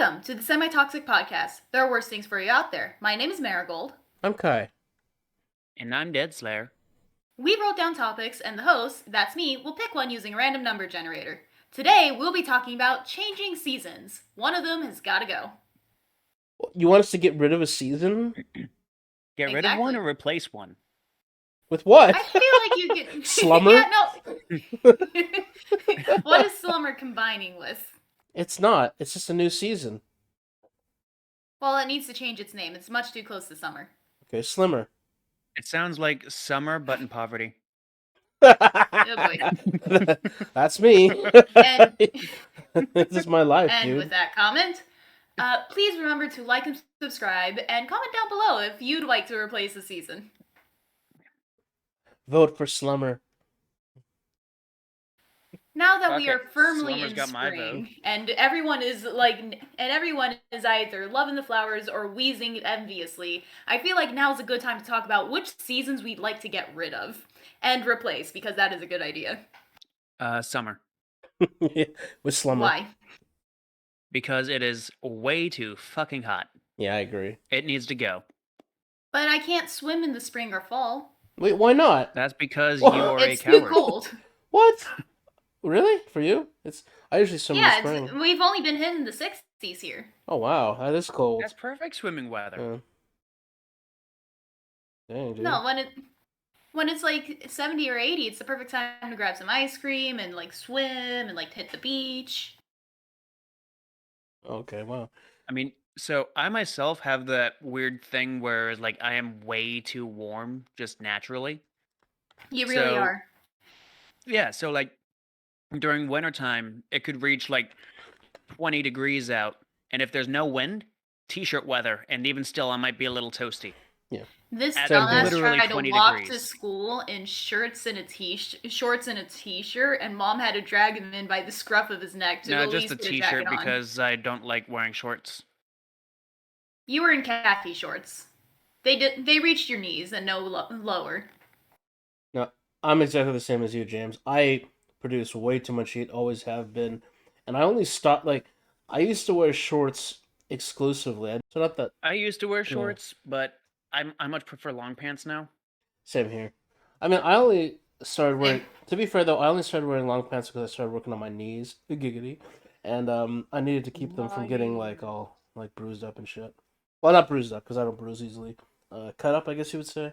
Welcome to the Semi Toxic Podcast. There are worse things for you out there. My name is Marigold. I'm Kai. And I'm Dead Slayer. We wrote down topics, and the host, that's me, will pick one using a random number generator. Today, we'll be talking about changing seasons. One of them has got to go. You want us to get rid of a season? Get rid of one or replace one? With what? I feel like you could... Slumber? Yeah, no. What is Slumber combining with? It's not. It's just a new season. Well, it needs to change its name. It's much too close to summer. Okay, Slimmer. It sounds like summer, but in poverty. Oh boy. That's me. And, this is my life, and dude. with that comment, please remember to like and subscribe, and comment down below if you'd like to replace the season. Vote for Slumber. Now that we are firmly Slumber's in got my vote. spring, and everyone is either loving the flowers or wheezing enviously, I feel like now is a good time to talk about which seasons we'd like to get rid of and replace, because that is a good idea. Summer. With Slumber. Why? Because it is way too fucking hot. Yeah, I agree. It needs to go. But I can't swim in the spring or fall. Wait, why not? That's because Well, you are It's a coward. too cold. What? Really? For you? I usually swim in the spring. We've only been hitting the 60s here. Oh wow, that is cold. That's perfect swimming weather. Dang, dude. No, when it's like 70 or 80, it's the perfect time to grab some ice cream and like swim and like hit the beach. Okay, wow. I mean, so I myself have that weird thing where like I am way too warm just naturally. You really are. Yeah, so like during wintertime, it could reach like 20 degrees out. And if there's no wind, t-shirt weather. And even still, I might be a little toasty. Yeah. This At dumbass literally tried to 20 walk to degrees. school in shorts and a t-shirt, and mom had to drag him in by the scruff of his neck to No, at just least a put a t-shirt jacket on. because I don't like wearing shorts. You were in khaki shorts. They reached your knees and no lower. No, I'm exactly the same as you, James. I produce way too much heat, always have been, and I only stopped. I used to wear shorts exclusively. So not that. I used to wear shorts, but I much prefer long pants now. Same here. I mean, I only started wearing. To be fair, though, I only started wearing long pants because I started working on my knees, giggity, and I needed to keep them from getting all bruised up and shit. Well, not bruised up because I don't bruise easily. Cut up, I guess you would say.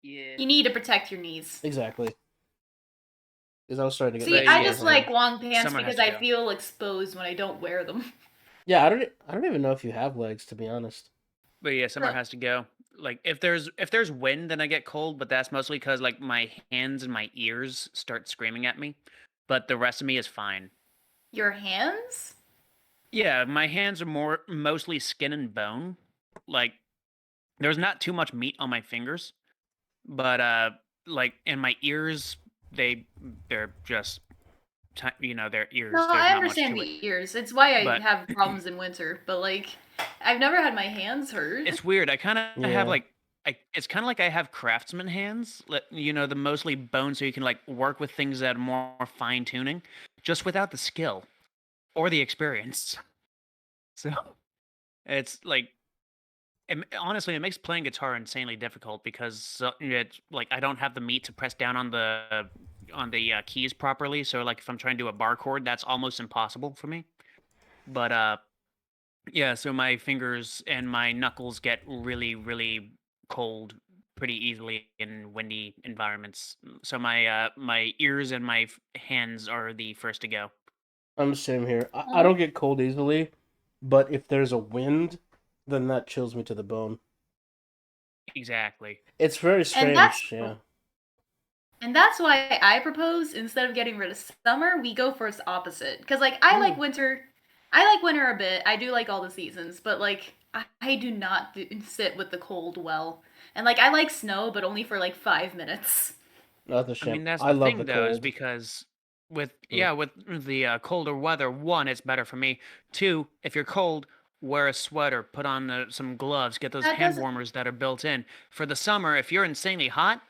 Yeah. You need to protect your knees. Exactly. Because I was starting to get. See, I just like long pants Summer because has to I go. feel exposed when I don't wear them. Yeah, I don't even know if you have legs, to be honest. But yeah, summer has to go. Like if there's wind, then I get cold, but that's mostly because like my hands and my ears start screaming at me. But the rest of me is fine. Your hands? Yeah, my hands are mostly skin and bone. Like there's not too much meat on my fingers, but and my ears, they're just their ears. No, there's I not much understand to the it. ears. It's why I But- have problems in winter. But like, I've never had my hands hurt. It's weird. I kind of Yeah. have it's kind of like I have craftsman hands. The mostly bone, so you can like work with things that are more fine tuning, just without the skill or the experience. So it's like, honestly, it makes playing guitar insanely difficult because it's like I don't have the meat to press down on the keys properly. So like if I'm trying to do a bar chord, that's almost impossible for me. But yeah, so my fingers and my knuckles get really, really cold pretty easily in windy environments. So my ears and my hands are the first to go. I'm the same here. I don't get cold easily, but if there's a wind, then that chills me to the bone. Exactly. It's very strange, yeah. And that's why I propose, instead of getting rid of summer, we go for its opposite. Because like I like winter. I like winter a bit. I do like all the seasons, but like I do not sit with the cold well. And like I like snow, but only for like 5 minutes. Not the I shame. mean, that's I the love thing the though, is cold. because with the colder weather, one, it's better for me. Two, if you're cold, wear a sweater, put on some gloves, get those That hand doesn't- warmers that are built in. For the summer, if you're insanely hot,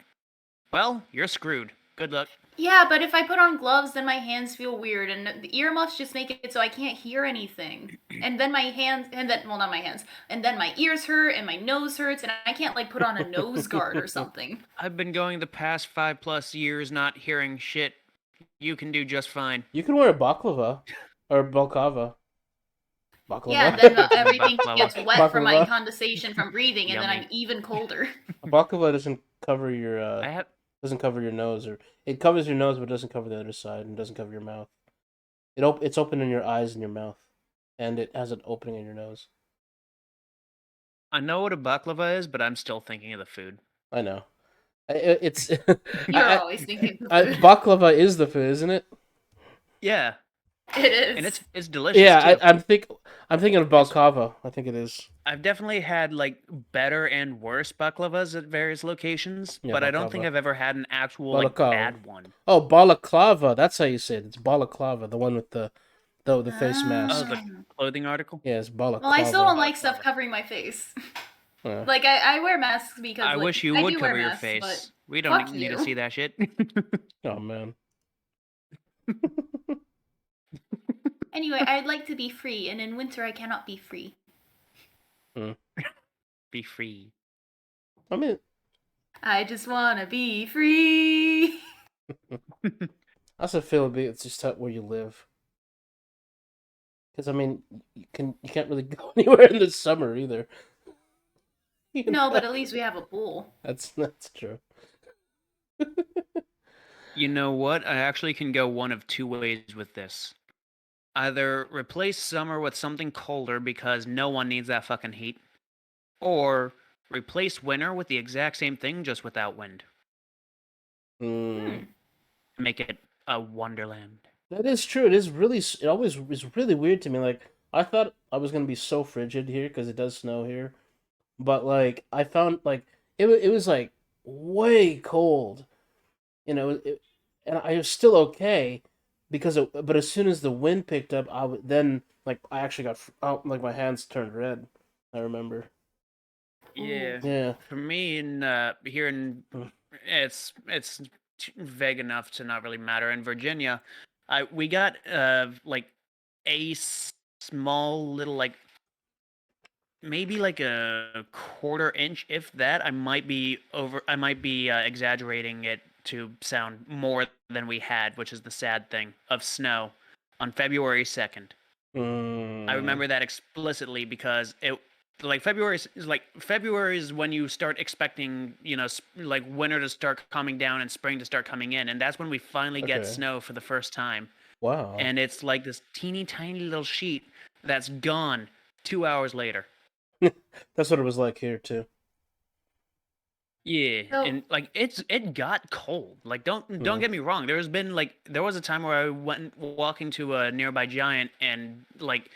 well, you're screwed. Good luck. Yeah, but if I put on gloves, then my hands feel weird, and the earmuffs just make it so I can't hear anything. And then my hands, and then, well, not my hands, and then my ears hurt, and my nose hurts, and I can't, like, put on a nose guard or something. I've been going the past 5+ years not hearing shit. You can do just fine. You can wear a baklava or balaclava. Baklava. Yeah, then everything Baklava. gets wet from my Baklava. condensation from breathing, and then Yummy. I'm even colder. A baklava doesn't cover your I have. doesn't cover your nose, or it covers your nose but doesn't cover the other side and doesn't cover your mouth. It's open in your eyes and your mouth, and it has an opening in your nose. I know what a baklava is, but I'm still thinking of the food. I know. It's You're always thinking of food. baklava is the food, isn't it? Yeah, It is. and it's delicious. Yeah, too. I'm thinking of balaclava. I think it is. I've definitely had like better and worse baklavas at various locations, Yeah, but I don't think baklava. I've ever had an actual like Balaclava. bad one. Oh, balaclava. That's how you say it. It's balaclava, the one with the face Oh, mask. the clothing article. Yeah, it's balaclava. Well, I still don't like stuff covering my face. Yeah. Like, I wear masks because, I like, wish you I would do wear cover your masks, face. but We don't fuck need to you. see that shit. Oh man. Anyway, I'd like to be free, and in winter I cannot be free. Be free. I mean, I just wanna be free. that's a feel it's just where you live. Because I mean, you can't really go anywhere in the summer either. You No, know? but at least we have a pool. That's true. You know what? I actually can go one of two ways with this. Either replace summer with something colder because no one needs that fucking heat, or replace winter with the exact same thing just without wind. Mm. Make it a wonderland. That is true. It always is really weird to me. Like, I thought I was gonna be so frigid here because it does snow here, but like I found like it was like way cold, and I was still okay but as soon as the wind picked up, then like I actually got like my hands turned red. I remember. Yeah. Yeah. For me, in here in it's vague enough to not really matter. In Virginia, we got like a small little like maybe like a quarter inch, if that. I might be exaggerating it to sound more than we had, which is the sad thing, of snow on February 2nd. I remember that explicitly because it like February is when you start expecting, like winter to start coming down and spring to start coming in, and that's when we finally get Okay. snow for the first time. Wow. And it's like this teeny tiny little sheet that's gone 2 hours later. That's what it was like here too. Yeah, So- and like it got cold. Like don't get me wrong. There was a time where I went walking to a nearby giant and like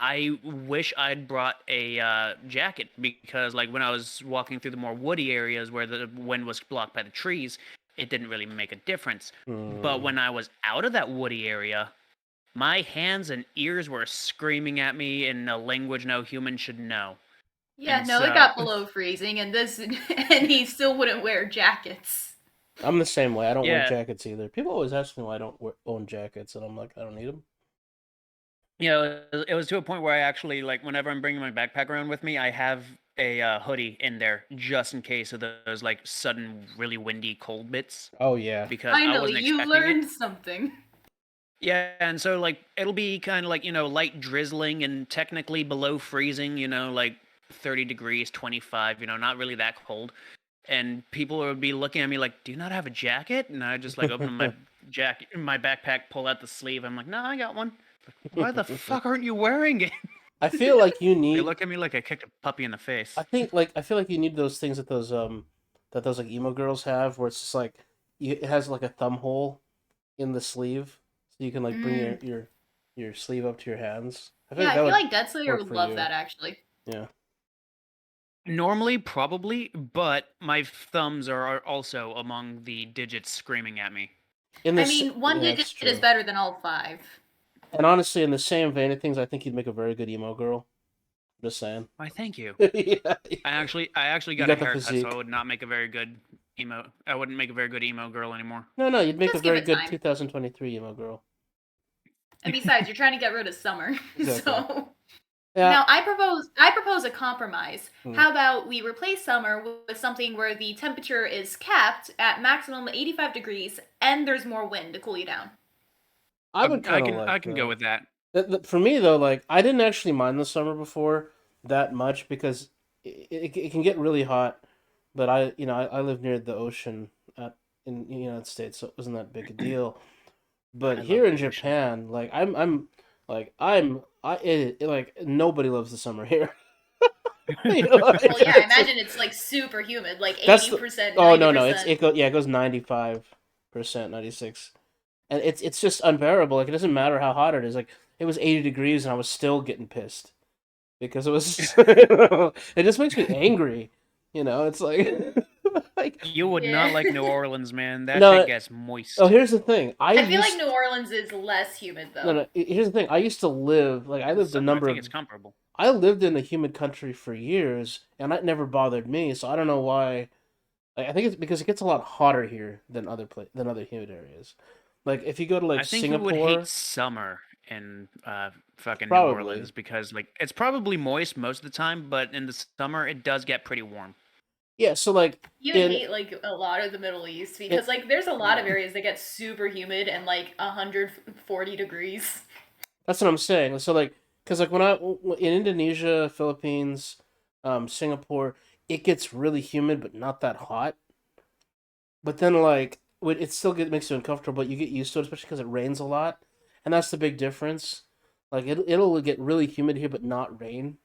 I wish I'd brought a jacket because like when I was walking through the more woody areas where the wind was blocked by the trees, it didn't really make a difference. But when I was out of that woody area, my hands and ears were screaming at me in a language no human should know. Yeah, And no, it so- got below freezing, and he still wouldn't wear jackets. I'm the same way. I don't wear Yeah. jackets either. People always ask me why I don't own jackets, and I'm like, I don't need them. It was to a point where I actually like whenever I'm bringing my backpack around with me, I have a hoodie in there just in case of those like sudden really windy cold bits Oh yeah. because I Finally, wasn't you expecting learned it. something. Yeah, and so like it'll be kind of like light drizzling and technically below freezing, like 30 degrees, 25, not really that cold. And people would be looking at me like, "Do you not have a jacket?" And I just like open my backpack, pull out the sleeve. I'm like, "No, I got one." Why the fuck aren't you wearing it? I feel like you They need. look at me like I kicked a puppy in the face. I feel like you need those things that those like emo girls have, where it's just like it has like a thumb hole in the sleeve, so you can like bring your sleeve up to your hands. Yeah, I feel like Dead Slayer work would for love you. that, actually. Yeah. Normally, probably, but my thumbs are also among the digits screaming at me. In the I mean, one yeah, digit it's true. is better than all five. And honestly, in the same vein of things, I think you'd make a very good emo girl. Just saying. Why, thank you. Yeah. I actually got got a the haircut, so physique. I would not make a very good emo. I wouldn't make a very good emo girl anymore. No, you'd make a Just give very it good time. 2023 emo girl. And besides, you're trying to get rid of summer. Exactly. So Yeah. now I propose a compromise. Hmm. How about we replace summer with something where the temperature is capped at maximum 85 degrees and there's more wind to cool you down. I would I kind of like I can go with that. For me though, like I didn't actually mind the summer before that much because it can get really hot, but I live near the ocean in the United States, so it wasn't that big a deal. But I here love in the ocean. Japan, like like nobody loves the summer here. Well, yeah, I imagine it's like super humid, like That's 80%, oh 90%. no, it goes 95%, 96, and it's just unbearable. Like it doesn't matter how hot it is. Like it was 80 degrees and I was still getting pissed because it was it just makes me angry. It's like like You would Yeah. not like New Orleans, man. That No, shit gets moist. oh, here's the thing. I feel like New Orleans is less humid though. No. Here's the thing. I used to live like I lived a Summer, number I of think it's comparable. I lived in a humid country for years, and that never bothered me. So I don't know why. Like, I think it's because it gets a lot hotter here than other humid areas. Like if you go to like I think Singapore, you would hate summer in fucking New Probably. Orleans because like it's probably moist most of the time, but in the summer it does get pretty warm. yeah. So like You would in hate like a lot of the Middle East because like there's a lot of areas that get super humid and like 140 degrees. that's what I'm saying. So like because like when in Indonesia, Philippines, Singapore, it gets really humid but not that hot. But then like it still makes you uncomfortable, but you get used to it, especially because it rains a lot, and that's the big difference. Like it'll get really humid here, but not rain,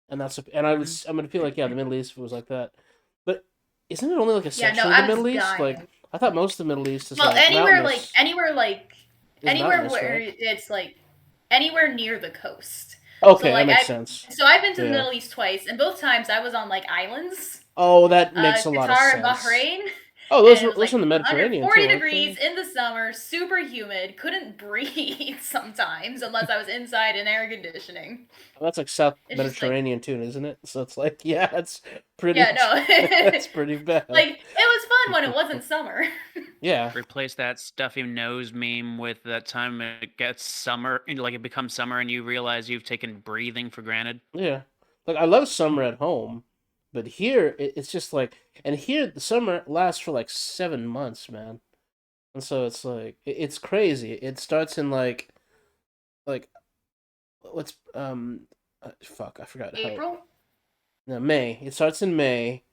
and I'm gonna feel like yeah, the Middle East was like that, but isn't it only like a Yeah, section no, of the I'm Middle East? dying. Like I thought most of the Middle East is Well, like mountainous. anywhere Mountainous, where right? it's like anywhere near the coast. Okay, So like that makes sense. I've been to the Yeah. Middle East twice, and both times I was on like islands, Oh, that makes a lot of Qatar and sense. Bahrain. Oh, And it was those like are in the Mediterranean 140 too, aren't degrees they? in the summer, super humid, couldn't breathe sometimes unless I was inside in air conditioning. Well, that's like South It's just like, Mediterranean too, isn't it? So it's like yeah, it's pretty. yeah, no. That's pretty bad. Like, it was fun when it wasn't summer. Yeah. Replace that stuffy nose meme with that time it gets summer, like it becomes summer and you realize you've taken breathing for granted. Yeah. Like I love summer at home, but here it's just like and here the summer lasts for like 7 months, man. And so it's like it's crazy. It starts in like what's fuck, I forgot how April? no, May. It starts in May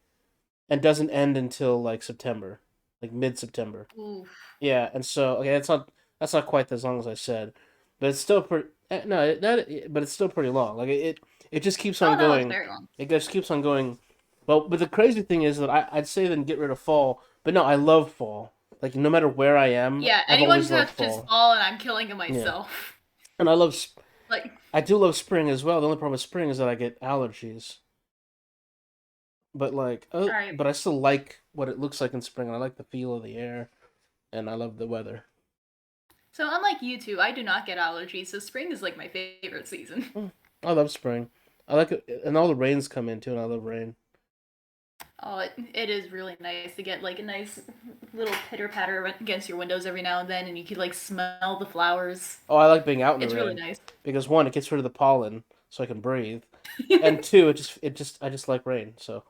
and doesn't end until like September, like mid-September. Oof. Yeah, and so okay, that's not quite as long as I said, but it's still pretty. No, but it's still pretty long. Like it just keeps Oh, on no, it's going. very long. It just keeps on going. But the crazy thing is that I'd say then get rid of fall, but no, I love fall. Like no matter where I am, Yeah, I've anyone always loved touches fall, fall and I'm killing it myself. and I love. Like, I do love spring as well. The only problem with spring is that I get allergies. But like, alright. but I still like what it looks like in spring, and I like the feel of the air, and I love the weather. So unlike you two, I do not get allergies, so spring is like my favorite season. I love spring. I like it, and all the rains come in too, and I love rain. Oh, it is really nice to get like a nice little pitter patter against your windows every now and then, and you can like smell the flowers. Oh, I like being out in the It's rain really nice. because one, it gets rid of the pollen, so I can breathe, and two, I just like rain. So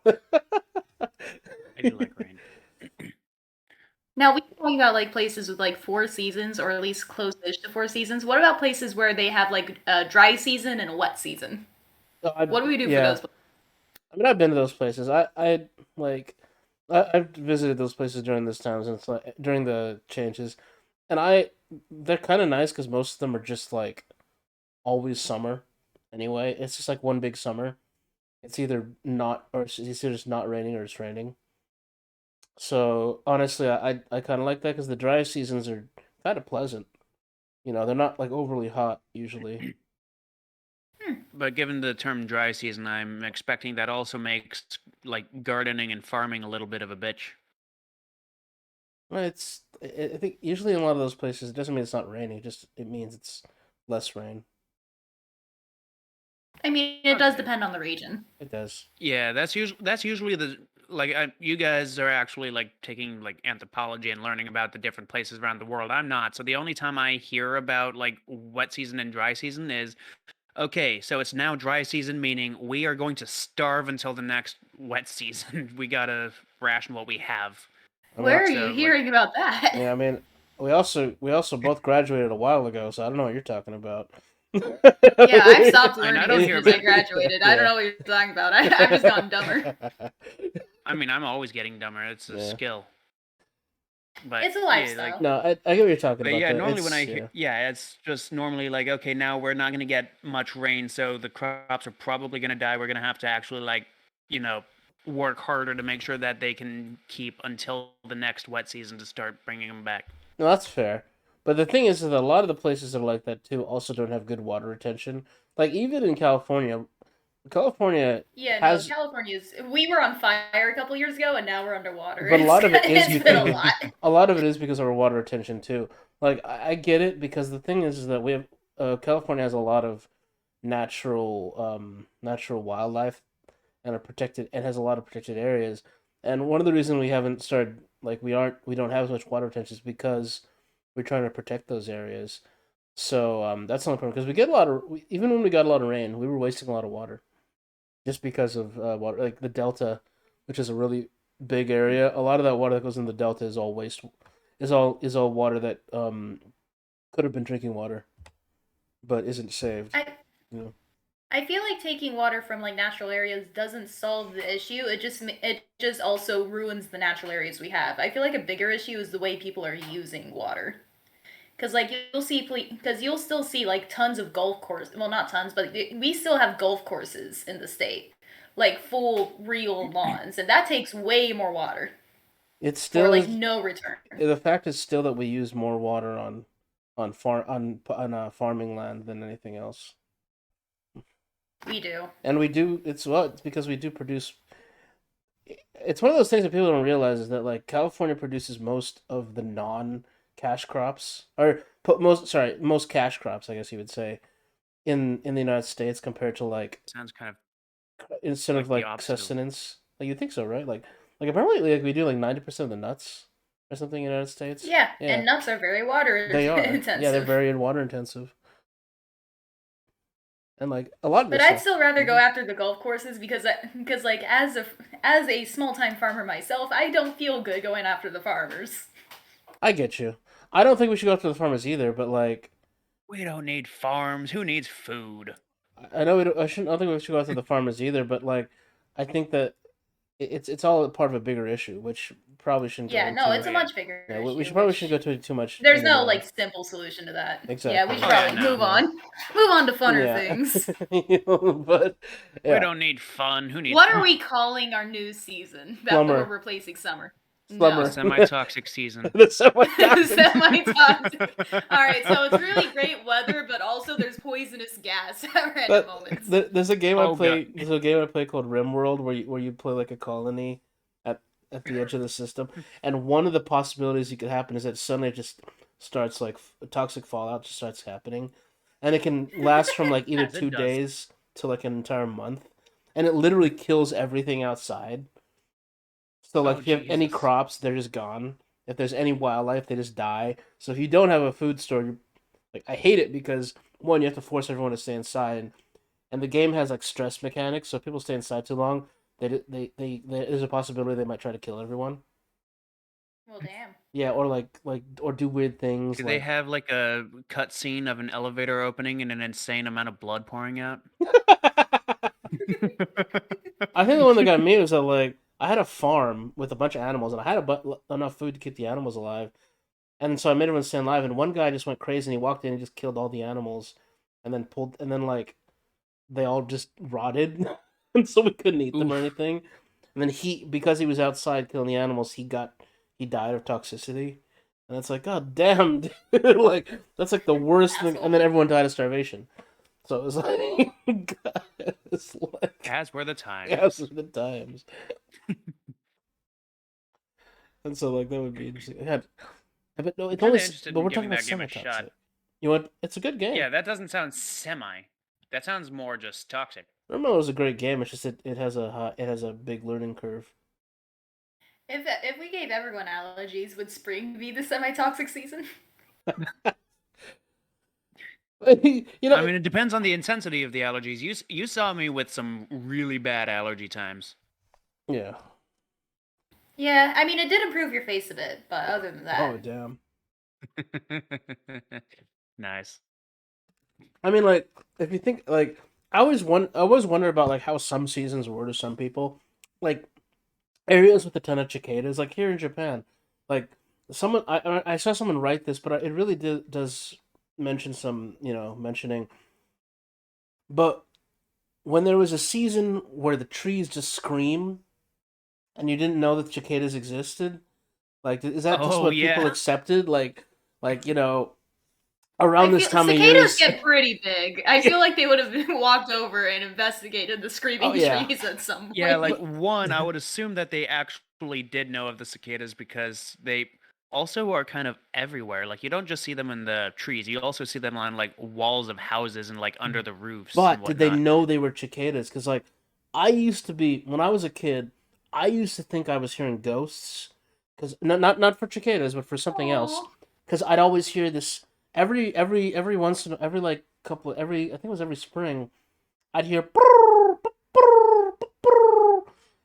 I do like rain. Now we were talking about like places with like 4 seasons, or at least close-ish to 4 seasons. What about places where they have like a dry season and a wet season? What do we do for yeah. those? I mean, I've been to those places. Like, I've visited those places during this time since like during the changes, and they're kind of nice because most of them are just like always summer. Anyway, it's just like one big summer. It's either not or it's either just not raining or it's raining. So honestly, I kind of like that because the dry seasons are kind of pleasant. They're not like overly hot usually. But given the term dry season, I'm expecting that also makes like gardening and farming a little bit of a bitch. Well, I think usually in a lot of those places it doesn't mean it's not raining. It means it's less rain. I mean, it does depend on the region. It does. Yeah, that's usually the like you guys are actually like taking like anthropology and learning about the different places around the world. I'm not. So the only time I hear about like wet season and dry season is okay, so it's now dry season, meaning we are going to starve until the next wet season. We gotta ration what we have. I mean, Where are So you like, hearing about that? yeah, I mean, we also both graduated a while ago, so I don't know what you're talking about. Yeah, I've stopped And I learning don't as hear soon as I about graduated. I don't Yeah. know what you're talking about. I've just gotten dumber. I mean, I'm always getting dumber. It's a Yeah. skill. But It's a yeah, like lifestyle. No, I get what you're talking but about yeah, though. normally when It's I hear, yeah. yeah, it's just normally like, okay, now we're not gonna get much rain, so the crops are probably gonna die. We're gonna have to actually like, you know, work harder to make sure that they can keep until the next wet season to start bringing them back. No, that's fair. But the thing is that a lot of the places that are like that too also don't have good water retention. Like even in California, California Yeah, no, has, California's. We were on fire a couple years ago, and now we're underwater. but a lot of it is It's been a because lot. a lot of it is because of our water retention too. Like I get it because the thing is that we have California has a lot of natural wildlife and are protected and has a lot of protected areas. And one of the reasons we haven't started like we don't have as much water retention is because we're trying to protect those areas. So that's not important because we get a lot of even when we got a lot of rain, we were wasting a lot of water just because of water like the delta, which is a really big area. A lot of that water that goes in the delta is all waste, is all water that could have been drinking water but isn't saved. I You know. I feel like taking water from like natural areas doesn't solve the issue. It just also ruins the natural areas we have. I feel like a bigger issue is the way people are using water. Because like because you'll still see like tons of golf courses. Well, not tons, but we still have golf courses in the state, like full real lawns, and that takes way more water It for still like is. no return. The fact is still that we use more water on farming land than anything else. We do. And we do it's because we do produce. It's one of those things that people don't realize is that like California produces most of the non cash crops or most cash crops, I guess you would say, in the United States compared to like Sounds kind of instead of like the like opposite of sustenance. Like you think so, right? Like apparently like we do like 90% of the nuts or something in the United States. Yeah, Yeah, and nuts are very water they are. Yeah, they're intensive. very water intensive. And like a lot of But this I'd stuff. still rather go Mhm. after the golf courses because like as a small time farmer myself, I don't feel good going after the farmers. I get you. I don't think we should go after the farmers either, but like we don't need farms. Who needs food? I know we don't, I don't think we should go after the farmers either, but like I think that it's all part of a bigger issue, which probably shouldn't go Yeah, no, into. it's Oh a yeah. much bigger Yeah, we issue. should probably Which shouldn't go too much there's into no the like simple solution to that. Yeah, we exactly. should Oh yeah, probably no. move Yeah. on. Move on to funner Yeah. things. But We yeah, don't need fun. Who needs What are fun? we calling our new season that we're slumber, replacing summer? The No. slumber. semi-toxic season. The semi-toxic. Semi-toxic. All right, so it's really great weather, but also there's poisonous gas at random But moments. there's a game I Oh god. play. There's a game I play called RimWorld where you play like a colony at at the edge of the system, and one of the possibilities you could happen is that suddenly it just starts like toxic fallout just starts happening, and it can last from like either As it two does. days to like an entire month, and it literally kills everything outside. So like Oh if you have any Jesus. crops, they're just gone. If there's any wildlife, they just die. So if you don't have a food store, like I hate it because one, you have to force everyone to stay inside, and the game has like stress mechanics. So if people stay inside too long, there's a possibility they might try to kill everyone. Well, damn. Yeah, or do weird things Do they like. have like a cutscene of an elevator opening and an insane amount of blood pouring out? I think the one that got me was that like I had a farm with a bunch of animals and I had enough food to keep the animals alive, and so I made everyone stand alive. And one guy just went crazy and he walked in and just killed all the animals, and then like they all just rotted, and so we couldn't eat them or Oof. anything. And then because he was outside killing the animals, he died of toxicity, and it's like, God damn, dude. Like that's like the worst thing. And Asshole. then everyone died of starvation. So it was like, God, it's like, As were the times. yes, the times. And so like that would be interesting. But no, I'm it's kind only, of interested but in we're talking giving about that game a semi-toxic. shot. You know what? It's a good game. Yeah, that doesn't sound semi. That sounds more just toxic. Remember, it was a great game. It's just it has a big learning curve. If we gave everyone allergies, would spring be the semi-toxic season? You I know, mean, it depends on the intensity of the allergies. You saw me with some really bad allergy times. yeah. Yeah, I mean, it did improve your face a bit, but other than Oh that, damn. Nice. I mean, like, if you think, like, I always wonder about like how some seasons were to some people, like areas with a ton of cicadas, like here in Japan, like someone I saw someone write this, but it really does mention some, mentioning, but when there was a season where the trees just scream and you didn't know that cicadas existed, like, is that just Oh what people yeah. accepted? Like, around I this feel time of year cicadas is, get pretty big. I feel like they would have walked over and investigated the oh screaming yeah, trees at some Yeah, like point. but one, I would assume that they actually did know of the cicadas because they also are kind of everywhere. Like you don't just see them in the trees, you also see them on like walls of houses and like under the roofs and but did they whatnot. know they were cicadas? Because like I used to be when I was a kid, I used to think I was hearing ghosts. Because not for cicadas, but for something else. Oh, Because I'd always hear this every once in every like couple every I think it was every spring. I'd hear "Brrr, brrr, brrr,"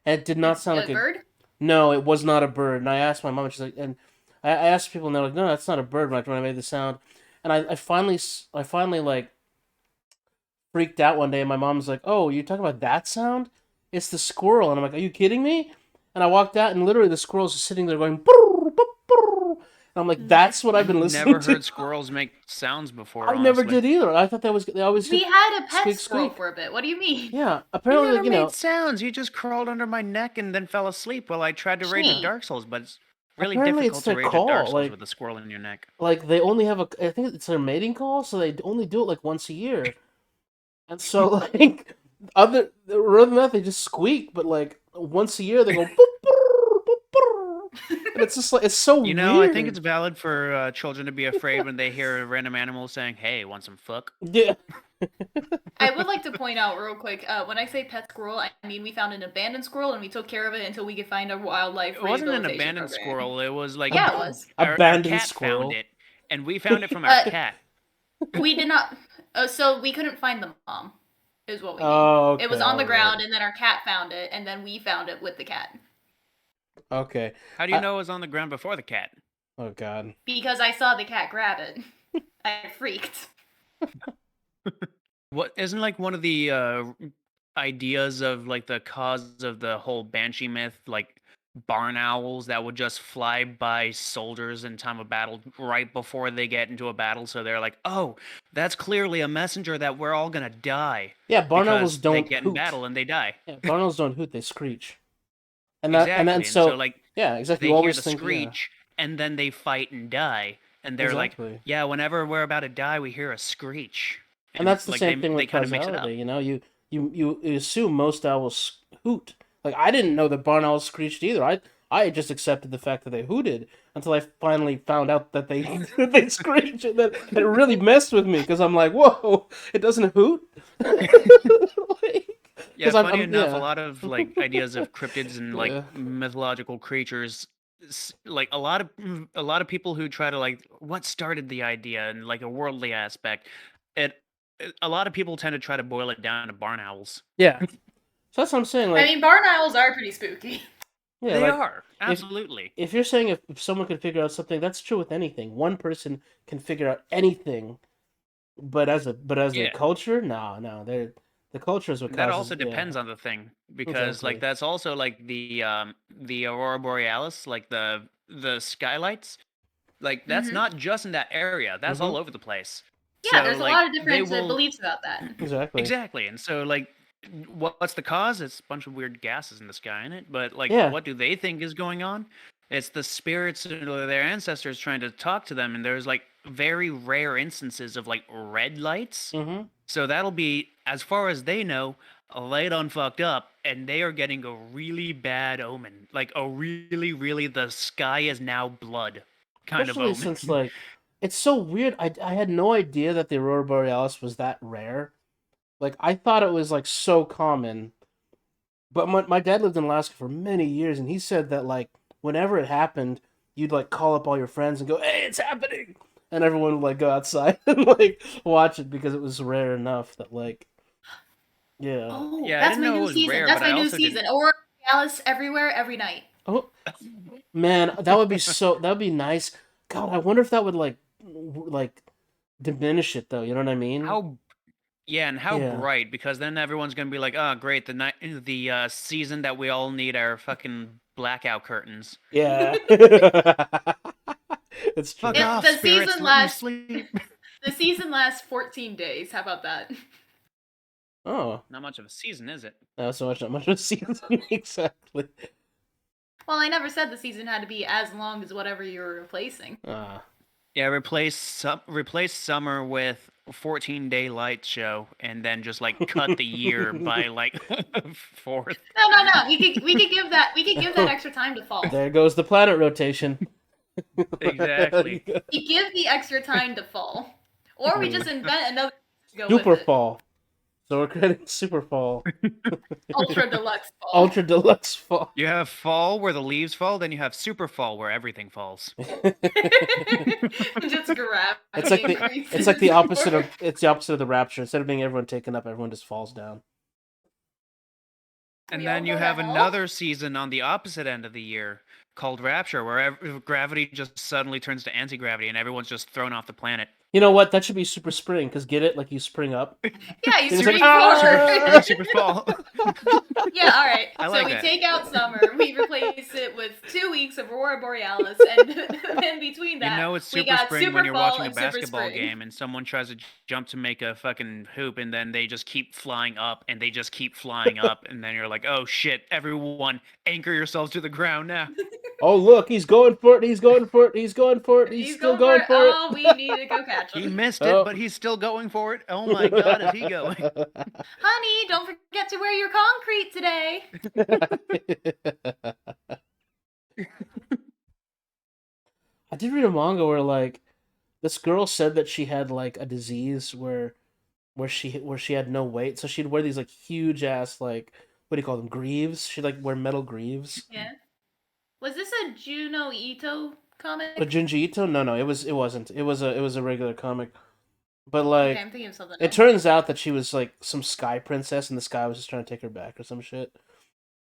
and it did not sound like a a bird? no, it was not a bird. And I asked my mom, and she's like, and I asked people, and they're like, no, that's not a bird. When I made the sound, and I finally like freaked out one day, and my mom's like, "Oh, you're talking about that sound? It's the squirrel." And I'm like, "Are you kidding me?" And I walked out, and literally the squirrel's just sitting there going, "Brrr, brrr, brrr." And I'm like, "That's what I've I've been listening never to." heard squirrels make sounds before, I never honestly. did either. I thought they always We hit had a pet squeak squirrel squeak. for a bit. What do you mean? Yeah, He apparently, never like made sounds. He just crawled under my neck and then fell asleep while I tried to rage at Hmm. Dark Souls, but it's really apparently it's difficult to their rage at Dark call. Souls with a squirrel in your neck. Like they only have a. I think it's their mating call, so they only do it like once a year. And so like other than that, they just squeak. But like once a year, they go boop, boop, boop, boop. And it's just like it's so You know, I think weird. it's valid for children to be afraid when they hear a random animal saying, "Hey, want some fuck?" Yeah. I would like to point out real quick, when I say pet squirrel, I mean we found an abandoned squirrel and we took care of it until we could find a wildlife It wasn't an rehabilitation abandoned program. squirrel. It was like Yeah, it was. our Abandoned cat found squirrel. it, and we found it from our Uh, cat. we did not. So we couldn't find the mom, is what we mean. Oh, It okay, was on the all ground, right. and then our cat found it, and then we found it with the cat. Okay. How do you I, know it was on the ground before the cat? oh God. Because I saw the cat grab it. I freaked. What isn't like one of the ideas of like the cause of the whole banshee myth, like barn owls that would just fly by soldiers in time of battle right before they get into a battle, so they're like, "Oh, that's clearly a messenger that we're all gonna die," Yeah, barn owls because they don't get in hoot. battle and they die. Yeah, barn owls don't hoot. They screech. And then Exactly, and so so like yeah, exactly. they You hear always the think yeah, screech and then they fight and die, and they're like, exactly. "Yeah, whenever we're about to die, we hear a screech," And and that's the like same they thing they with kind of mix it causality. up. You assume most owls hoot. Like I didn't know that barn owls screeched either. I just accepted the fact that they hooted until I finally found out that they that they screech, and that it really messed with me because I'm like, whoa, it doesn't hoot. Yeah, Because funny I'm enough, a yeah lot of like ideas of cryptids and like yeah. mythological creatures, like a lot of people who try to like what started the idea and like a worldly aspect. A lot of people tend to try to boil it down to barn owls. Yeah. So that's what I'm saying. I Like mean, barn owls are pretty spooky. yeah, They like are if absolutely. if you're saying if someone could figure out something, that's true with anything. One person can figure out anything, but as a Yeah. culture, no, the culture is what That causes also yeah, depends on the thing because like exactly. that's also like the aurora borealis, like the skylights. Like that's Hmm. not just in that area. That's Mm-hmm. all over the place. Yeah, So there's a like lot of they different will beliefs about that. Exactly. exactly. And so like what's the cause? It's a bunch of weird gases in the sky in it, but like Yeah. what do they think is going on? It's the spirits of their ancestors trying to talk to them, and there's like very rare instances of like red lights. Mm-hmm. So that'll be, as far as they know, a light on fucked up, and they are getting a really bad omen. Like a really, really the sky is now blood kind of Especially omen. since like it's so weird. I had no idea that the aurora borealis was that rare. Like I thought it was like so common. But my dad lived in Alaska for many years, and he said that like whenever it happened, you'd like call up all your friends and go, "Hey, it's happening!" And everyone would like go outside and like watch it because it was rare enough that like, yeah. Oh, Yeah, I that's didn't my know it new was season. rare, That's but I my new also season. didn't. Or Alice everywhere, every night. Oh man, that would be so. That would be nice. God, I wonder if that would like diminish it though. You know what I mean? How Yeah, and how Yeah. bright, because then everyone's gonna be like, "Oh, great, the season that we all need our fucking blackout curtains." Yeah. It's true. Fuck off, The spirits, season let me lasts. sleep. The season lasts 14 days. How about that? Oh, Not much of a season, is it? not much of a season exactly. Well, I never said the season had to be as long as whatever you were replacing. Ah, Yeah, replace summer with 14-day light show, and then just like cut the year by like fourth. No. We could give that extra time to fall. there goes the planet rotation. Exactly. We give the extra time to fall, or we just invent another to go Super with it. fall. So we're creating super fall. Ultra deluxe fall. Ultra deluxe fall. You have fall where the leaves fall, then you have super fall where everything falls. Just gravity. It's like the opposite of the rapture. Instead of being everyone taken up, everyone just falls down. And We all then you go to have hell? another season on the opposite end of the year called Rapture, where gravity just suddenly turns to anti-gravity and everyone's just thrown off the planet. You know what? That should be super spring, because get it? Like you spring up. Yeah, you It's spring like, forward. Super fall. Yeah, all right. I So like we that. take out summer, we replace it with 2 weeks of Aurora Borealis, and in between that, You know it's we super got spring super when you're fall watching a and super basketball spring. game and someone tries to jump to make a fucking hoop and then they just keep flying up and they just keep flying up and then you're like, oh shit, everyone anchor yourselves to the ground now. Oh look, he's going for it. He's going for it. He's going for it. He's still going for it. Oh, we need to go catch He him. missed Oh. it, but he's still going for it. Oh my god, is he going? Honey, don't forget to wear your concrete today. I did read a manga where like this girl said that she had like a disease where she had no weight, so she'd wear these like huge ass like what do you call them, greaves? She'd like wear metal greaves. Yeah. Was this a Juno Ito comic? But Junji Ito? No, it wasn't. It was a regular comic. But Okay, like I'm thinking of something it else. turns out that she was like some sky princess and the sky was just trying to take her back or some shit.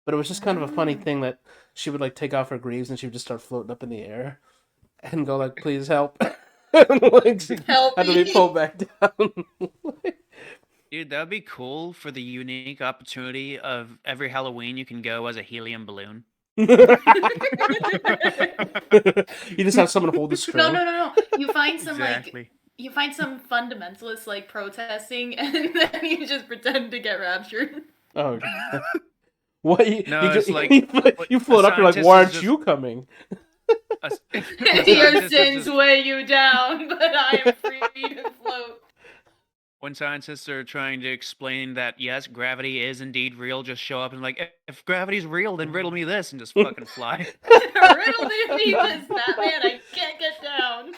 But it was just kind of a funny thing that she would like take off her greaves and she would just start floating up in the air and go like, "Please help." And, like, Help had to be me. pulled back down. Dude, that would be cool for the unique opportunity of every Halloween you can go as a helium balloon. You just have someone hold the string. No. You find some Exactly. you find some fundamentalists like protesting, and then you just pretend to get raptured. Oh, God. What? No, it's like you float a up. You're like, scientist why is aren't just- you coming? A- Your scientists are sins just- weigh you down, but I am free to float. When scientists are trying to explain that yes, gravity is indeed real, just show up and like, if gravity's real, then riddle me this and just fucking fly. Riddle me this, Batman. I can't get down.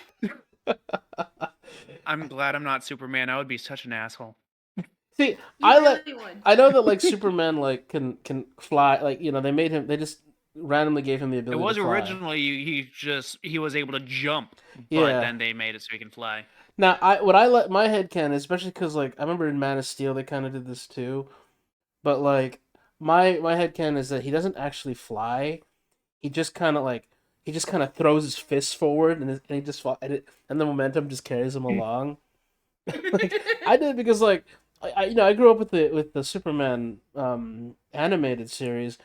I'm glad I'm not Superman. I would be such an asshole. See, You I really would. I know that like Superman like can fly, like they just randomly gave him the It ability was to fly. originally he was able to jump, but Yeah. then they made it so he can fly. Now, my headcanon, especially because like I remember in Man of Steel they kind of did this too, but like my headcanon is that he doesn't actually fly. He just kind of throws his fists forward and he just and the momentum just carries him along. Like, I did it because like I grew up with the Superman animated series,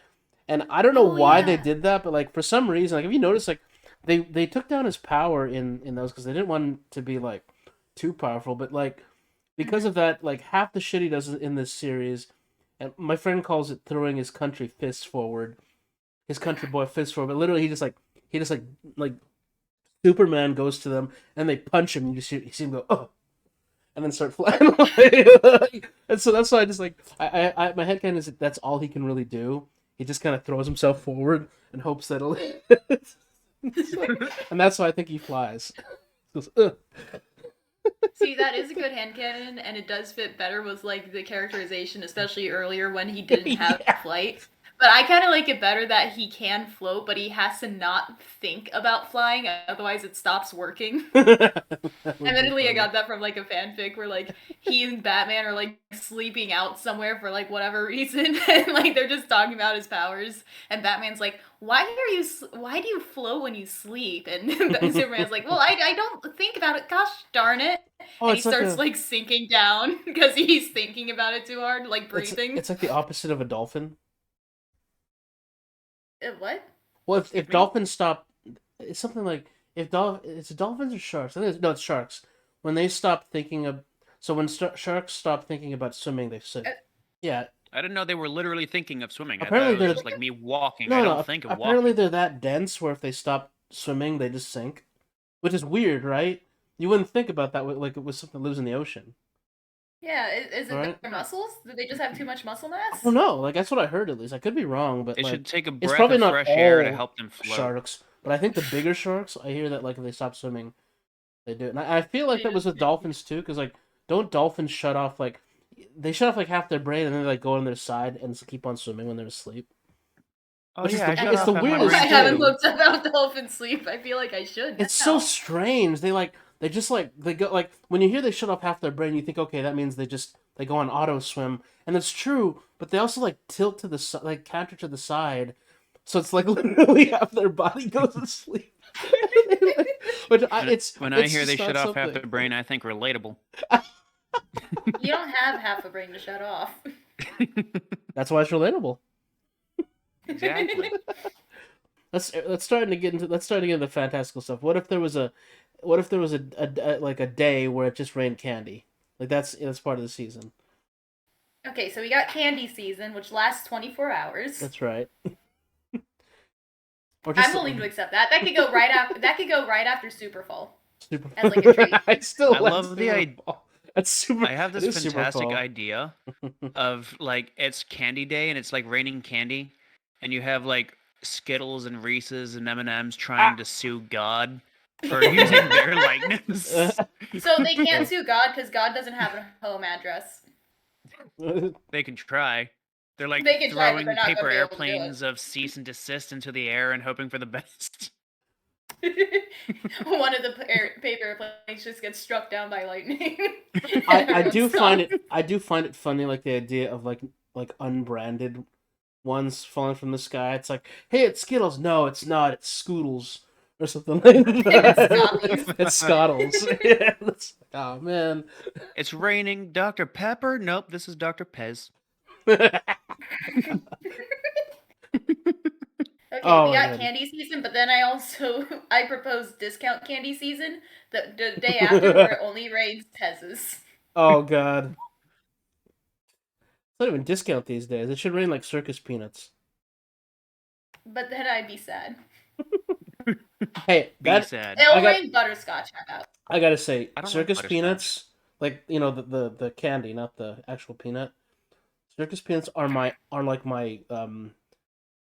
and I don't know Oh, why they yeah. did that, but like for some reason, like if you notice, like they took down his power in those because they didn't want him to be like too powerful, but like because of that, like half the shit he does in this series, and my friend calls it throwing his country fists forward, his country boy fists forward, but literally he just like Superman goes to them and they punch him, and you see him go, oh, and then start flying away. And so that's why I just like I my headcanon is that that's all he can really do. He just kind of throws himself forward and hopes that it'll. And that's why I think he flies. He goes, ugh. See, that is a good handcanon, and it does fit better with like the characterization, especially earlier when he didn't have Yeah. flight. But I kind of like it better that he can float, but he has to not think about flying, otherwise it stops working. Admittedly, I got that from like a fanfic where like he and Batman are like sleeping out somewhere for like whatever reason, and like they're just talking about his powers, and Batman's like, "Why Why do you float when you sleep?" And Superman's like, "Well, I don't think about it. Gosh darn it!" Oh, And he it's like starts a, like sinking down because he's thinking about it too hard, like breathing. it's like the opposite of a dolphin. What? Well, if Excuse me? dolphins stop, it's something like it's dolphins or sharks. I think no, it's sharks. When they stop thinking of, so when sharks stop thinking about swimming, they sink. Yeah, I didn't know they were literally thinking of swimming. I apparently thought it was they're just like me walking. no, I no. don't think of Apparently walking. they're that dense where if they stop swimming, they just sink, which is weird, right? You wouldn't think about that like it was something that lives in the ocean. Yeah, is it Right? their muscles? Do they just have too much muscle I mass? don't know. Like that's what I heard at least. I could be wrong, but They like should take a it's breath probably of not fresh air to all help them float. sharks, but I think the bigger sharks, I hear that like if they stop swimming, they do it. And I feel like that was with dolphins too, because like don't dolphins shut off like they shut off like half their brain and then they like go on their side and just keep on swimming when they're asleep. Oh Which is yeah, the- I shut it's off the half my weirdest I brain haven't thing. too. looked up how dolphins sleep. I feel like I should. It's now. so strange. They just like they go like when you hear they shut off half their brain, you think okay that means they go on auto swim, and that's true. But they also like tilt to the like canter to the side, so it's like literally half their body goes to sleep. Which When I it's hear they just shut not off half their something. brain, I think relatable. You don't have half a brain to shut off. That's why it's relatable. Exactly. Let's start to get into the fantastical stuff. What if there was like a day where it just rained candy? Like that's part of the season. Okay, so we got candy season, which lasts 24 hours. That's right. Or I'm willing to accept that. That could go right after. That could go right after Superfall. super. as like a treat. I still I like love the Superfall. That's super. I have it this is fantastic Superfall. idea of like it's candy day and it's like raining candy, and you have like Skittles and Reese's and M&Ms trying to sue God for using their likeness. So they can't sue God because God doesn't have a home address. They can try. They're like They can try, but throwing they're not paper gonna be able to do it. airplanes of cease and desist into the air and hoping for the best. One of the paper airplanes just gets struck down by lightning. I do find it funny, like the idea of like unbranded ones falling from the sky. It's like, hey, it's Skittles. No, it's not. It's Scoodles or something like that. It's Scottles. Yeah, oh man. It's raining. Dr. Pepper? Nope, this is Dr. Pez. Okay, Oh, we my got God. candy season, but then I proposed discount candy season the day after where it only rains Pez's. Oh god. It's not even discount these days. It should rain like circus peanuts. But then I'd be sad. Hey, Be that sad. It'll rain butterscotch out. I gotta say, I don't like circus butterscotch. peanuts, like the candy, not the actual peanut. Circus peanuts are like my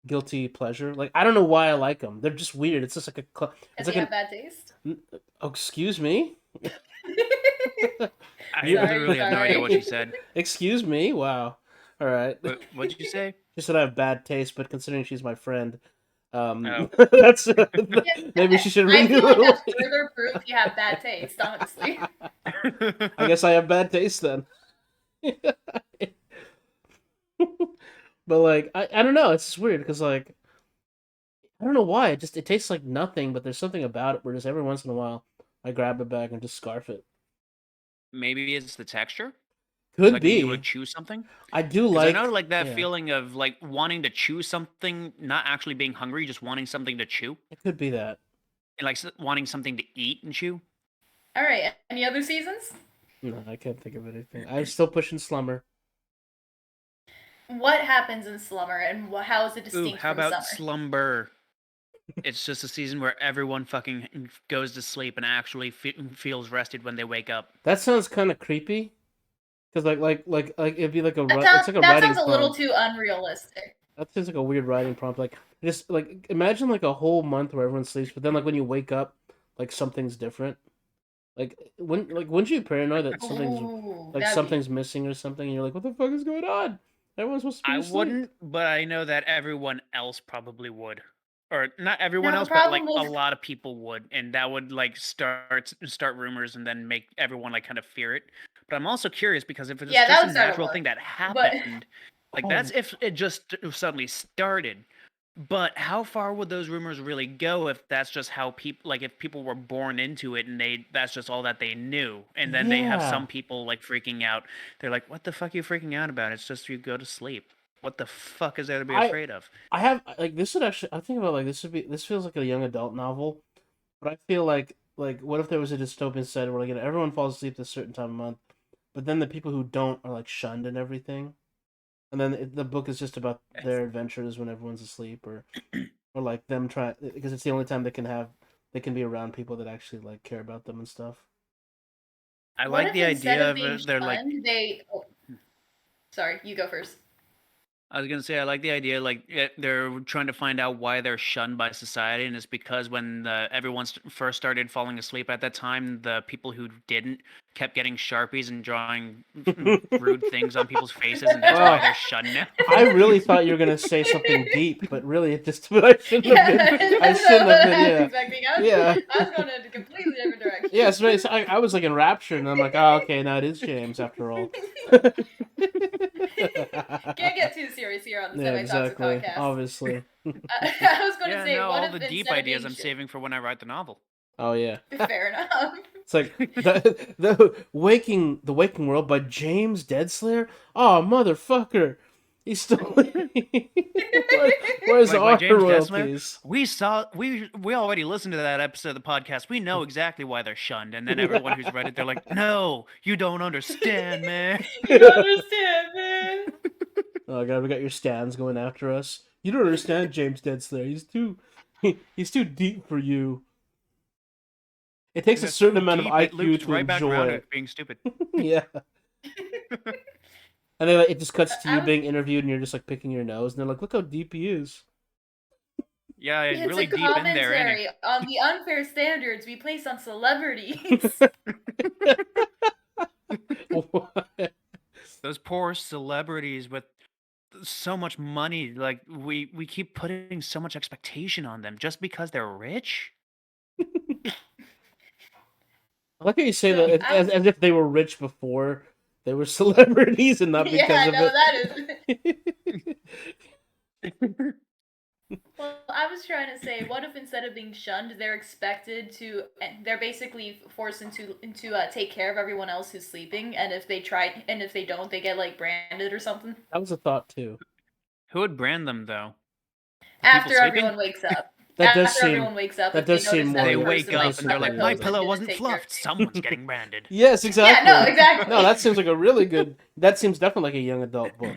guilty pleasure. Like I don't know why I like them. They're just weird. It's just like it's Because like they an. have bad taste. Oh, excuse me. I You- literally have no idea what sorry. she said. Excuse me. Wow. All right. What did you say? She said I have bad taste, but considering she's my friend, Oh. that's maybe she should I ring feel a like little. that's further proof you have bad taste, honestly. I guess I have bad taste then. But like I don't know, it's just weird because like I don't know why it tastes like nothing, but there's something about it where just every once in a while I grab a bag and just scarf it. Maybe it's the texture. Could Like be. you would chew something. I do 'Cause like I know like that yeah, feeling of like wanting to chew something, not actually being hungry, just wanting something to chew, it could be that. and like wanting something to eat and chew. All right, any other seasons? No, I can't think of anything. I'm still pushing Slumber. What happens in Slumber, and how is it Ooh, distinct how from about Summer? slumber? It's just a season where everyone fucking goes to sleep and actually feels rested when they wake up. That sounds kind of creepy. Cause like it'd be like a That it's sounds, like a that writing sounds a little prompt. too unrealistic. That seems like a weird writing prompt. Like just like imagine like a whole month where everyone sleeps, but then like when you wake up, like something's different. Wouldn't you be paranoid that Ooh, that'd be- something's missing or something, and you're like, what the fuck is going on? Everyone's supposed to be I asleep. wouldn't, but I know that everyone else probably would. Or not everyone No, the else, but like problem a is lot of people would, and that would like start rumors and then make everyone like kind of fear it. But I'm also curious because if it's yeah, that just a would start a natural war. thing that But happened, like Oh, that's if it just suddenly started. But how far would those rumors really go if that's just how people like if people were born into it and that's just all that they knew, and then they have yeah. some people like freaking out. They're like, "What the fuck are you freaking out about? It's just you go to sleep. What the fuck is there to be I afraid of?" I have like this would actually. I think about like this feels like a young adult novel, but I feel like what if there was a dystopian society where like everyone falls asleep at a certain time of month, but then the people who don't are like shunned and everything, and then the book is just about their adventures when everyone's asleep, or like them trying because it's the only time they can be around people that actually like care about them and stuff. I what like if the instead idea of of being they're like shunned, they? Oh, sorry, you go first. I was gonna say I like the idea like they're trying to find out why they're shunned by society, and it's because when everyone first started falling asleep at that time, the people who didn't kept getting sharpies and drawing rude things on people's faces, and that's why Oh. they're shunned now. I really thought you were gonna say something deep, but really it just but I shouldn't have Yeah, been. I that's shouldn't what have I been. was Yeah, expecting. yeah. I was going in a completely different direction. Yeah, so I was like enraptured, and I'm like, oh, okay, now it is James after all. Can't get too serious here on the Yeah, Semi-Toxic exactly. podcast. Obviously. I was going to Yeah, say, no, what all if the deep instead of ideas being I'm saving for when I write the novel. Oh yeah. fair enough. It's like the waking world by James Deadslayer. Oh motherfucker, he's still. Where's Like our James Dessler, royalties? we already listened to that episode of the podcast. We know exactly why they're shunned, and then everyone who's read it, they're like, "No, you don't understand, man." You don't understand, man. Oh god, we got your stands going after us. You don't understand James Deadslayer. He's too deep for you. It takes a That's certain too amount of deep, it IQ loops to right back around enjoy to it. being stupid. Yeah. And then like, it just cuts to I you was- being interviewed, and you're just like picking your nose, and they're like, "Look how deep he is." Yeah, it's It's really a deep in there. Ain't commentary on the unfair standards we place on celebrities. What? Those poor celebrities with so much money, like we keep putting so much expectation on them just because they're rich. I like how you say So, that I was- as if they were rich before they were celebrities and not because yeah, of no, it. that is. Well, I was trying to say, what if instead of being shunned, they're expected to, they're basically forced into take care of everyone else who's sleeping, and if they try, and if they don't, they get like branded or something That was a thought too. Who would brand them though? after sleeping? everyone wakes up. That does After seem. everyone wakes up, that if they does seem notice more that They the like- wake person up like and they're like, slept "My with them pillow didn't wasn't take care of fluffed. Someone's getting branded." Yes, exactly. Yeah, no, exactly. No, that seems like a really good. That seems definitely like a young adult book.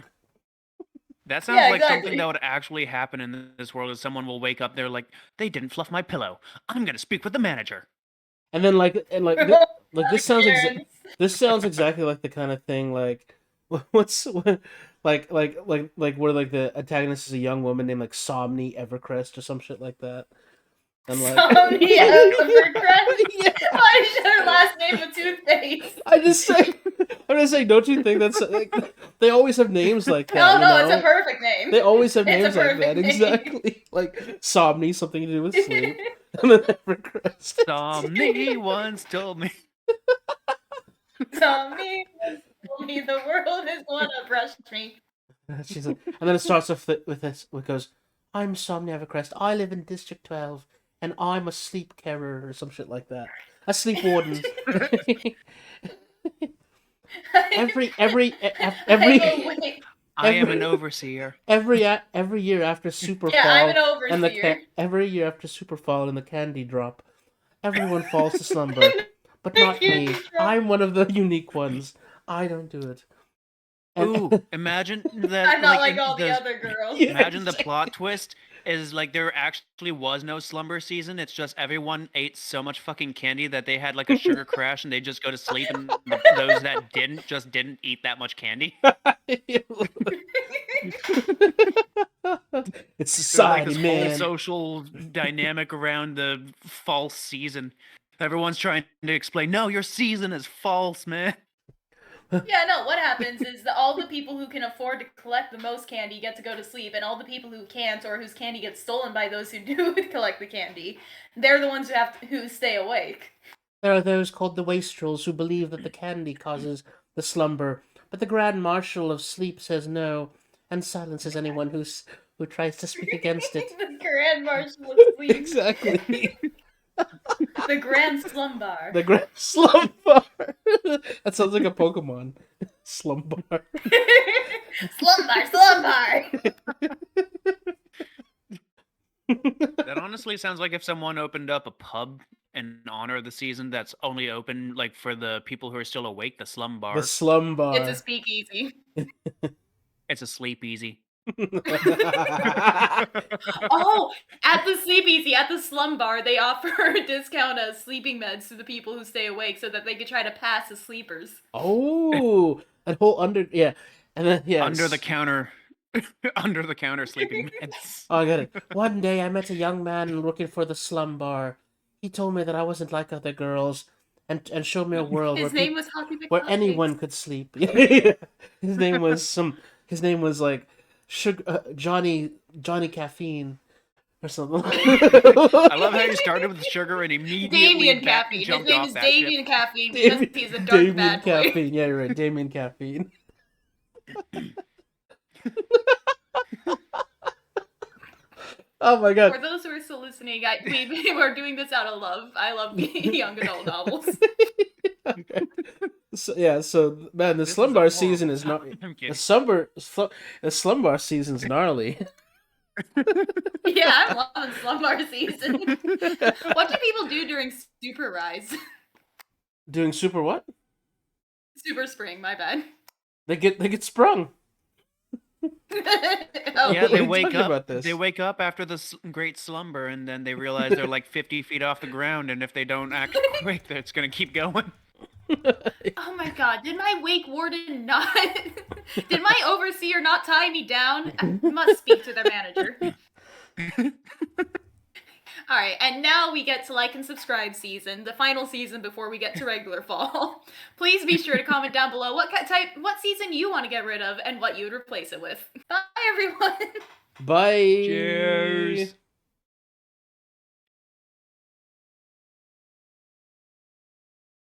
That sounds Yeah, like something exactly. that would actually happen in this world. Is someone will wake up, they're like, "They didn't fluff my pillow. I'm gonna speak with the manager." And then like this sounds Karens. this sounds exactly like the kind of thing like what's what like where like the antagonist is a young woman named like Somni Evercrest or some shit like that. And like Somni Evercrest? Yeah. Why is her last name a toothpaste? I'm just saying, don't you think that's like they always have names like that? Oh you no, know? it's a perfect name. They always have It's a names like perfect that, name. exactly. Like Somni, something to do with sleep, and then Evercrest. Somebody once told me. Somni told me the world is gonna brush me. She's like, and then it starts off with this. It goes, "I'm Somni Evercrest. I live in District 12, and I'm a sleep carer or some shit like that. A sleep warden." every I am an overseer. every year after Superfall, Yeah, I'm an and overseer. every year after Superfall and the candy drop, everyone falls to slumber, but not me. I'm one of the unique ones. I don't do it. Ooh, imagine that. I'm not like in all the those- other girls. Yeah. Imagine the plot twist is like there actually was no slumber season. It's just everyone ate so much fucking candy that they had like a sugar crash and they just go to sleep. And those that didn't just didn't eat that much candy. It's So, like society, this man. whole social dynamic around the false season. Everyone's trying to explain, no, your season is false, man. Yeah, no, what happens is that all the people who can afford to collect the most candy get to go to sleep, and all the people who can't or whose candy gets stolen by those who do collect the candy, they're the ones who stay awake. There are those called the wastrels who believe that the candy causes the slumber, but the Grand Marshal of Sleep says no, and silences anyone who tries to speak against it. The Grand Marshal of Sleep. Exactly. The Grand Slumbar. The Grand Slumbar. That sounds like a Pokemon. Slumbar. Slumbar! That honestly sounds like if someone opened up a pub in honor of the season that's only open like for the people who are still awake, the slum bar. The Slumbar. It's a speakeasy. It's a sleep easy. Oh, at the Sleepeasy, at the Slum Bar, they offer a discount of sleeping meds to the people who stay awake so that they could try to pass as sleepers. Oh, that whole under and then Under the counter under the counter sleeping meds. Oh, I got it. One day I met a young man looking for the slum bar. He told me that I wasn't like other girls and showed me a world His where name was Hockey where McHotcakes. anyone could sleep. His name was like Johnny Caffeine or something. I love how you started with sugar and immediately Damien Caffeine. His jumped name off is that Damien Caffeine because he's a dark Damien bad boy. Caffeine. Yeah, you're right. Damien Caffeine. Oh my god. For those who are still listening, we were doing this out of love. I love young adult novels. Okay. So man, the This is a Slumbar season horrible is not time. I'm kidding. the Slumbar season's gnarly. Yeah, I'm loving Slumbar season. What do people do during Super Rise? Doing super what? Super Spring, my bad. They get sprung. Oh, Yeah, What are they you wake talking up. about this? They wake up after the great slumber, and then they realize they're like 50 feet off the ground, and if they don't act quick, it's gonna keep going. Oh my god, did my wake warden not... Did my overseer not tie me down? I must speak to their manager. Alright, and now we get to like and subscribe season, the final season before we get to regular fall. Please be sure to comment down below what season you want to get rid of and what you would replace it with. Bye everyone! Bye. Cheers.